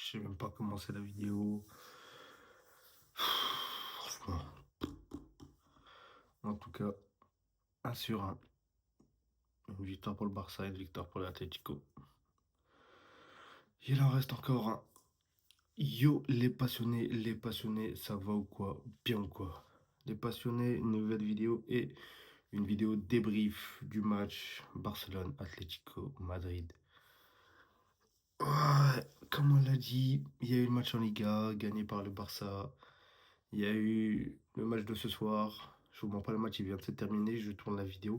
Je sais même pas comment c'est la vidéo. Franchement, en tout cas, 1 sur 1. Une victoire pour le Barça, une victoire pour l'Atlético. Il en reste encore un. Yo, les passionnés, ça va ou quoi? Bien ou quoi? Les passionnés, une nouvelle vidéo et une vidéo débrief du match Barcelone-Atlético Madrid. Ouais, comme on l'a dit, il y a eu le match en Liga, gagné par le Barça. Il y a eu le match de ce soir. Je vous montre pas le match, il vient de se terminer. Je tourne la vidéo.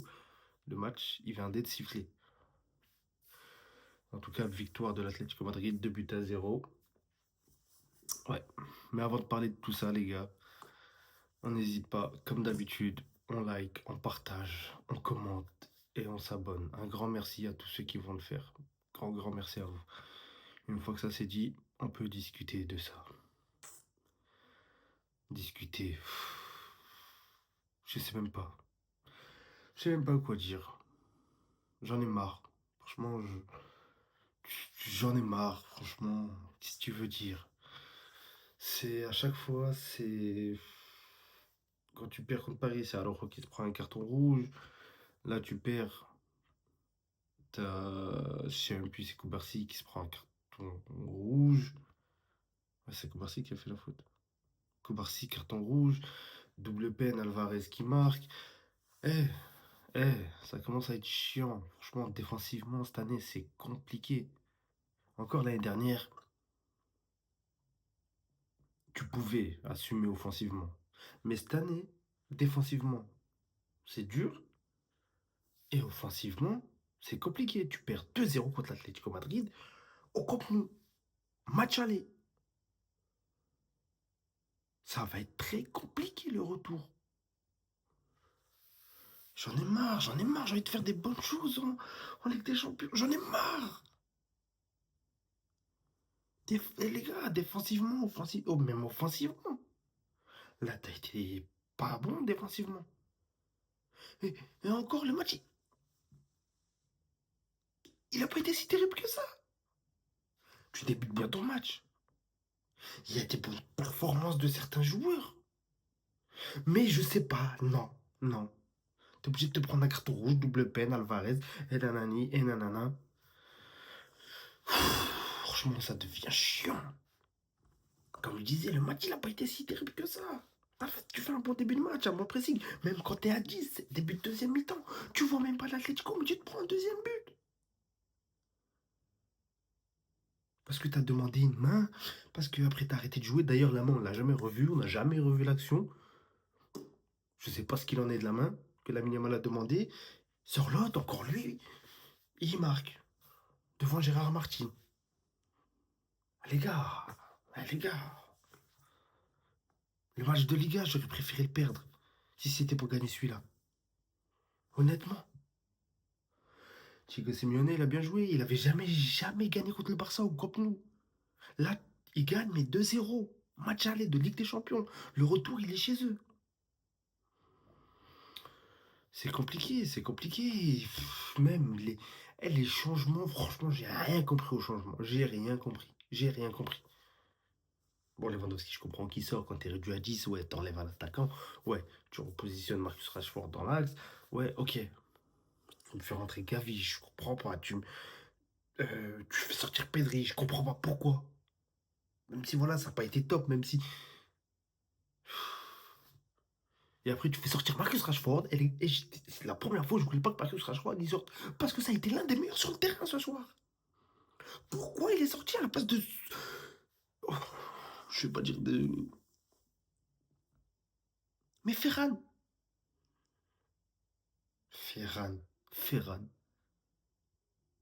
Le match, il vient d'être sifflé. En tout cas, victoire de l'Atlético Madrid, 2 buts à 0. Ouais, mais avant de parler de tout ça, les gars, on n'hésite pas, comme d'habitude, on like, on partage, on commente et on s'abonne. Un grand merci à tous ceux qui vont le faire. Grand merci à vous. Une fois que ça c'est dit, on peut discuter de ça. Discuter. Je sais même pas. Je sais même pas quoi dire. J'en ai marre. Franchement, j'en ai marre. Franchement, qu'est-ce que tu veux dire? C'est à chaque fois, c'est quand tu perds contre Paris, c'est alors qui te prend un carton rouge. Là, tu perds. Je sais même plus, c'est Koubarsi qui se prend un carton rouge. Ouais, c'est Koubarsi qui a fait la faute. Koubarsi, carton rouge. Double peine, Alvarez qui marque. Eh, ça commence à être chiant. Franchement, défensivement, cette année, c'est compliqué. Encore l'année dernière, tu pouvais assumer offensivement. Mais cette année, défensivement, c'est dur. Et offensivement, c'est compliqué. Tu perds 2-0 contre l'Atlético Madrid au Camp Nou. Match aller. Ça va être très compliqué le retour. J'en ai marre, j'ai envie de faire des bonnes choses en Ligue des Champions. J'en ai marre. Les gars, défensivement, oh, même offensivement. Là, t'as été pas bon défensivement. Et, et encore, le match, il a pas été si terrible que ça. Tu débutes bien ton match. Il y a des bonnes performances de certains joueurs. Mais je sais pas, non, non. T'es obligé de te prendre un carton rouge, double peine, Alvarez, et nanani, et nanana. Franchement, ça devient chiant. Comme je disais, le match, il a pas été si terrible que ça. En fait, tu fais un bon début de match, un bon pressing. Même quand t'es à 10, début de deuxième mi-temps, tu vois même pas l'Atlético, mais tu te prends un deuxième but. Parce que t'as demandé une main, parce que après t'as arrêté de jouer. D'ailleurs, la main, on l'a jamais revue, on n'a jamais revu l'action. Je sais pas ce qu'il en est de la main que la Yamal a demandé. Sur l'autre, encore lui, il marque. Devant Gérard Martin. Ah, les gars, les gars, le match de Liga, j'aurais préféré le perdre si c'était pour gagner celui-là. Honnêtement. Diego Simeone, il a bien joué. Il avait jamais gagné contre le Barça au Camp Nou. Là, il gagne, mais 2-0. Match aller de Ligue des Champions. Le retour, il est chez eux. C'est compliqué, c'est compliqué. Même les changements, franchement, j'ai rien compris aux changements. J'ai rien compris. J'ai rien compris. Bon, Lewandowski, je comprends qu'il sort quand t'es réduit à 10. Ouais, t'enlèves un attaquant. Ouais, tu repositionnes Marcus Rashford dans l'axe. Ouais, ok. Tu me fais rentrer Gavi, je comprends pas. Tu fais sortir Pedri, je comprends pas pourquoi. Même si voilà, ça n'a pas été top, même si. Et après, tu fais sortir Marcus Rashford. C'est la première fois où je voulais pas que Marcus Rashford il sorte. Parce que ça a été l'un des meilleurs sur le terrain ce soir. Pourquoi il est sorti à la place de. Oh, je vais pas dire de. Mais Ferran. Ferran. Ferran.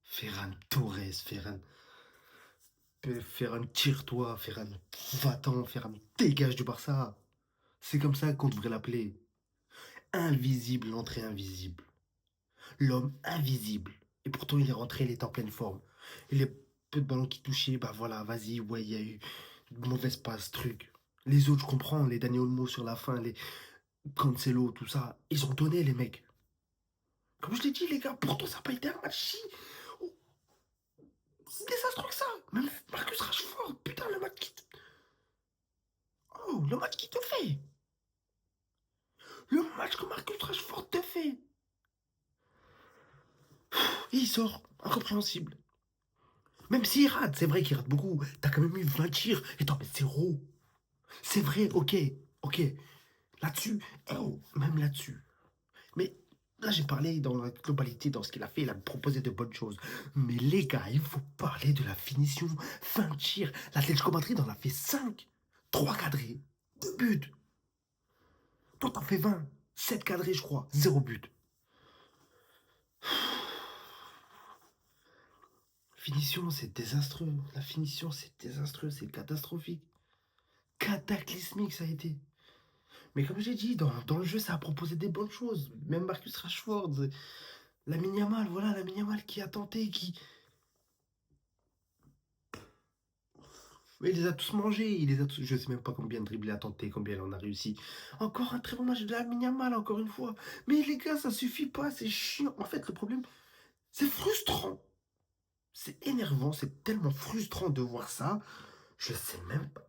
Ferran Torres. Ferran. Ferran, tire-toi. Ferran, va-t'en. Ferran, dégage du Barça. C'est comme ça qu'on devrait l'appeler. Invisible, l'entrée invisible. L'homme invisible. Et pourtant, il est rentré, il est en pleine forme. Et les peu de ballons qui touchaient, bah voilà, vas-y, ouais, il y a eu une mauvaise passe, truc. Les autres, je comprends, les Daniel Olmo sur la fin, les Cancelo, tout ça, ils ont donné, les mecs. Comme je l'ai dit, les gars, pourtant, ça n'a pas été un match si désastreux que ça. Même Marcus Rashford, putain, le match qui te... Oh, le match qui te fait. Le match que Marcus Rashford te fait. Et il sort. Incompréhensible. Même s'il rate, c'est vrai qu'il rate beaucoup. T'as quand même eu 20 tirs. Et t'en mets 0. C'est vrai, ok. Ok. Là-dessus. Eh oh, même là-dessus. Mais là, j'ai parlé dans la globalité, dans ce qu'il a fait. Il a proposé de bonnes choses. Mais les gars, il faut parler de la finition. Fin de tir. L'Atlético Madrid en a fait 5. 3 cadrés. 2 buts. Toi, t'en fais 20. 7 cadrés, je crois. 0 but. Finition, c'est désastreux. La finition, c'est désastreux. C'est catastrophique. Cataclysmique, ça a été. Mais comme j'ai dit, dans le jeu, ça a proposé des bonnes choses. Même Marcus Rashford, Lamine Yamal, voilà, Lamine Yamal qui a tenté, qui... Mais il les a tous mangés, il les a tous... Je sais même pas combien de dribbles il a tenté, combien il en a réussi. Encore un très bon match de Lamine Yamal, encore une fois. Mais les gars, ça suffit pas, c'est chiant. En fait, le problème, c'est frustrant. C'est énervant, c'est tellement frustrant de voir ça. Je sais même pas.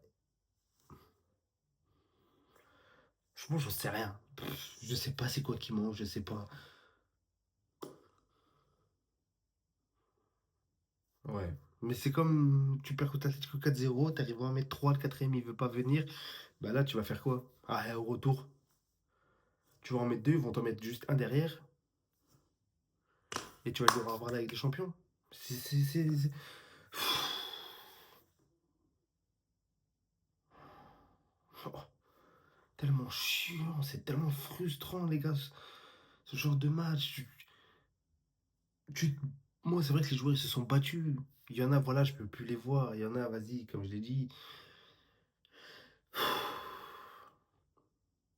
Franchement, je sais rien. Je sais pas c'est quoi qui mange, je sais pas. Ouais. Mais c'est comme tu perds contre Atletico 4-0, t'arrives à en mettre 3, le quatrième il veut pas venir. Bah là, tu vas faire quoi? Ah, et au retour, tu vas en mettre deux, ils vont t'en mettre juste un derrière et tu vas devoir avoir avec les champions. C'est- Oh, tellement chiant, c'est tellement frustrant, les gars, ce genre de match. Tu- Moi, c'est vrai que les joueurs ils se sont battus. Il y en a, voilà, je peux plus les voir. Il y en a, vas-y, comme je l'ai dit.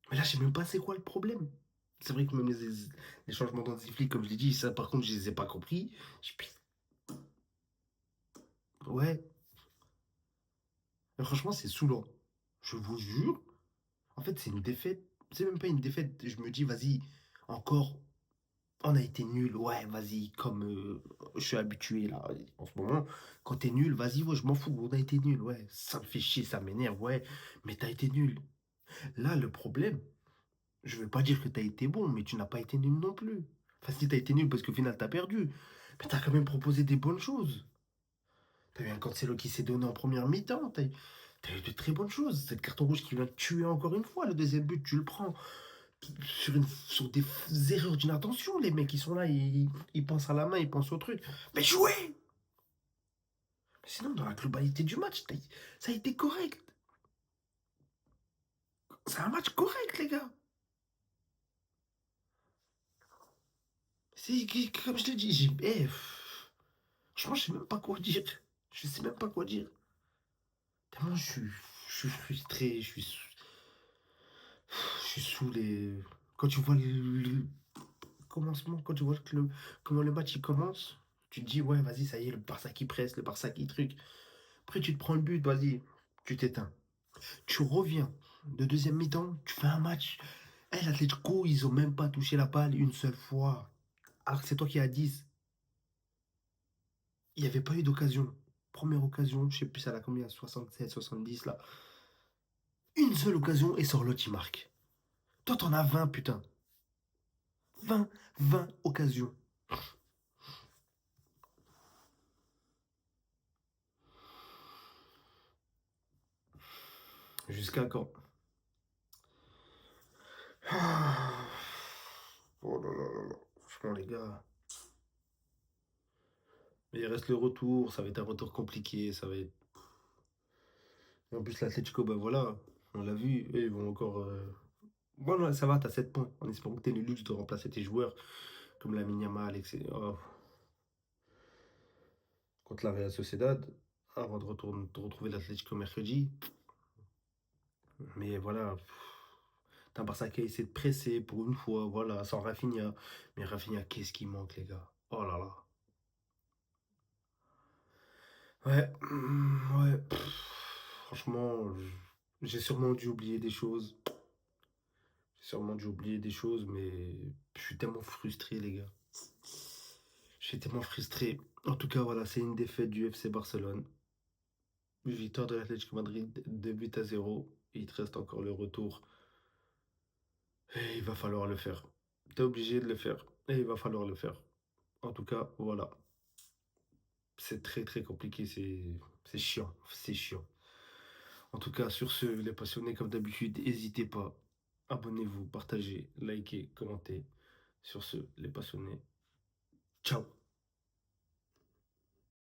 Mais là, je sais même pas c'est quoi le problème. C'est vrai que même les changements d'antiflic, comme je l'ai dit, ça par contre, je les ai pas compris. Je puis- Ouais, mais franchement, c'est saoulant. Je vous jure. En fait, c'est une défaite. C'est même pas une défaite. Je me dis, vas-y, encore, on a été nul. Ouais, vas-y, comme je suis habitué là, en ce moment. Quand t'es nul, vas-y, ouais, je m'en fous. On a été nul, ouais. Ça me fait chier, ça m'énerve, ouais. Mais t'as été nul. Là, le problème, je veux pas dire que t'as été bon, mais tu n'as pas été nul non plus. Enfin, si t'as été nul parce qu'au final t'as perdu, mais t'as quand même proposé des bonnes choses. T'as eu un Cancelo qui s'est donné en première mi-temps, t'as eu de très bonnes choses. Cette carton rouge qui vient te tuer encore une fois, le deuxième but, tu le prends sur des erreurs d'inattention. Les mecs, ils sont là, ils pensent à la main, ils pensent au truc. Mais jouez! Mais sinon, dans la globalité du match, ça a été correct. C'est un match correct, les gars. Comme je l'ai dit, franchement, je sais même pas quoi dire. Je sais même pas quoi dire. Tellement je suis frustré, je suis saoulé. Quand tu vois le commencement, quand tu vois comment le match il commence, tu te dis, ouais, vas-y, ça y est, le Barça qui presse, le Barça qui truc. Après, tu te prends le but, vas-y, tu t'éteins. Tu reviens de deuxième mi-temps, tu fais un match. Eh, l'Atlético, ils ont même pas touché la balle une seule fois. Alors que c'est toi qui as 10. Il n'y avait pas eu d'occasion. Première occasion, je sais plus, ça a combien, 67, 70 là. Une seule occasion et Sorlotti marque. Toi, t'en as 20, putain. 20, 20 occasions. Jusqu'à quand? Ah. Oh là là là là. Franchement, les gars. Mais il reste le retour. Ça va être un retour compliqué. Ça va être... Et en plus, l'Atlético, ben voilà. On l'a vu. Eux, ils vont encore. Bon, là, ça va, t'as 7 points. En espérant que t'aies le luxe de remplacer tes joueurs comme la Yamal, etc. Oh, contre la Real Sociedad. Avant de retrouver l'Atlético mercredi. Mais voilà. T'as un Barça qui a essayé de presser pour une fois. Voilà, sans Rafinha. Mais Rafinha, qu'est-ce qui manque, les gars? Oh là là. Ouais, ouais. Franchement, j'ai sûrement dû oublier des choses. J'ai sûrement dû oublier des choses, mais je suis tellement frustré, les gars. Je suis tellement frustré. En tout cas, voilà, c'est une défaite du FC Barcelone. Victoire de l'Atlético Madrid, 2 buts à 0. Il te reste encore le retour et il va falloir le faire. Tu es obligé de le faire et il va falloir le faire. En tout cas, voilà, c'est très, très compliqué, c'est chiant, c'est chiant. En tout cas, sur ce, les passionnés, comme d'habitude, n'hésitez pas. Abonnez-vous, partagez, likez, commentez. Sur ce, les passionnés, ciao!